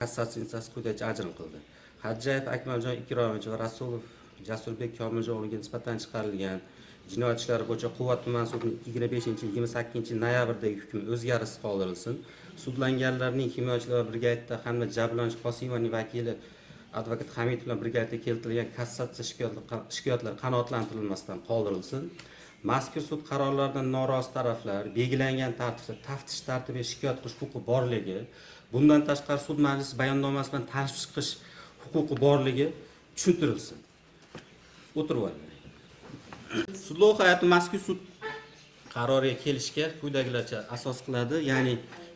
Kassatsiya instansiyasi quyidagicha ajrim qildi. Hajjayev Akmaljon Ikromovich va Rasulov Jasurbek Komiljonovga nisbatan chiqarilgan jinoyat ishlari bo'yicha Quvvat tuman sudining 25-28 noyabrdagi hukmi o'zgarishsiz qoldirilsin. Sudlanganlarning himoyachilari brigadida hamda jabrlanuvchi Qosimovaning vakili advokat Hamidov bilan brigadada keltirilgan kassatsiya shikoyatlar qanoatlantirilmasdan qoldirilsin. Mazkur sud qarorlaridan norozi taraflar belgilangan tartibda taftish tartibiga shikoyat qilish huquqi borligi, bundan tashqari sud majlisi bayonnomasi bilan tanishib chiqish huquqi borligi tushuntirilsin. O'tirib oling. Sudlov hay'ati mazkur sud qaroriga kelishga quyidagilarcha asos qiladi. Ya'ni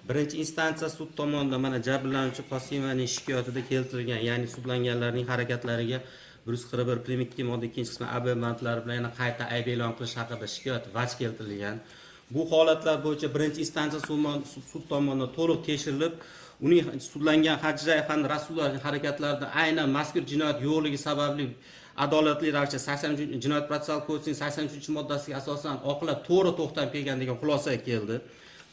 birinchi instansiya sud tomonidan mana jabrlanuvchi Qosimovaning shikoyatida keltirilgan, ya'ni sudlanganlarning harakatlariga 141 modda 2-qismi AB bandlari bilan yana qayta ayb e'lon qilish haqida shikoyat vaj keltirilgan. Bu holatlar bo'yicha birinchi instansiya sud tomonidan to'liq tekshirilib, uning sudlangan Hajjayev hamda Rasulovning harakatlarida aynan mazkur jinoyat yo'qligi sababli adolatli ravishda 80 Jinoyat protsessual kodeksining 83-moddasiga asosan oqlab to'g'ri to'xtab kelgan degan xulosaga keldi.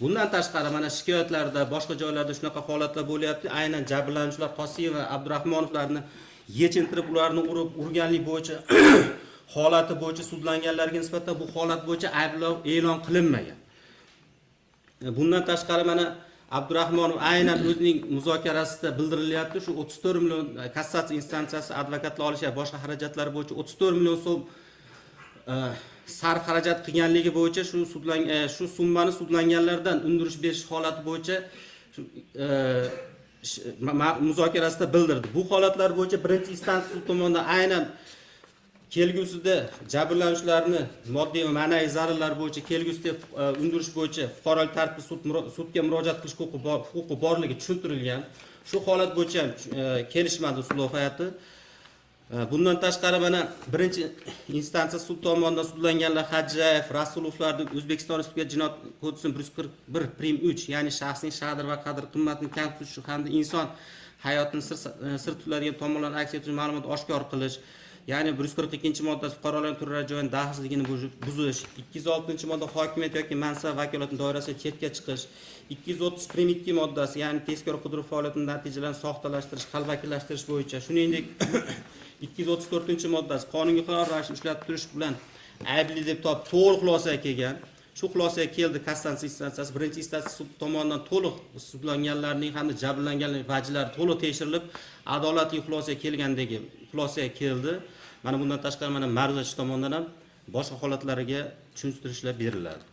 Bundan tashqari mana shikoyatlarda boshqa joylarda shunaqa holatlar bo'lyapti. Aynan jabrlanuvchilar Qosimov va Abdurahmonovlarni yechintirib ularni urganlik bo'yicha holati bo'yicha sudlanganlarga nisbatan bu holat bo'yicha ayblov e'lon qilinmagan. Bundan tashqari mana Abdurahmonov aynan o'zining muzokarasida bildirilyapti, shu 34 million kassatsiya instansiyasi advokatlar olish va boshqa xarajatlar bo'yicha 34 million so'm sarf xarajat qilganligi bo'yicha shu summani sudlanganlardan undirish berish holati bo'yicha muzokarasida bildirdi. Bu holatlar bo'yicha birinchi instansiya sud tomonidan aynan kelgusida jabrlanuvchilarni moddiy va ma'naviy zararlar bo'yicha kelgusida undirish bo'yicha fuqarolik tartibida sudga murojaat qilish huquqi borligi tushuntirilgan. Shu holat bo'yicha ham kelishmadi sudlov hay'ati. Bundan tashqari mana birinchi instansiya sud tomonidan sudlanganlar Hajjayev, Rasulovlarning O'zbekiston Respublikasi Jinoyat kodeksining 141-3, ya'ni shaxsning sha'dir va qadr-qimmatini kam tutish hamda inson hayotini sir tutiladigan tomonlarni aks etuvchi ma'lumot oshkor qilish, ya'ni 142-moddasi fuqarolarning turar joyini daxlsizligini buzish, 206-modda hokimiyat yoki mansab vakolati doirasidan chetga chiqish, 230-moddasi ya'ni tezkor qidiruv faoliyatining natijalarini soxtalashtirish, qalbakilashtirish bo'yicha, shuningdek 234-moddasi qonunga xilof ravishda ushlatib turish bilan aybli deb topib to'g'ri xulosaga kelgan. Shu xulosaga keldi kassatsiya instansiyasi. Birinchi instansiya sud tomonidan to'liq sudlanganlarning hamda jabrlanganlarning vajlari to'liq tekshirilib, adolatli xulosaga kelgandagi xulosaga keldi. Mana bundan tashqari mana ma'ruzachi tomonidan ham boshqa holatlariga tushuntirishlar beriladi.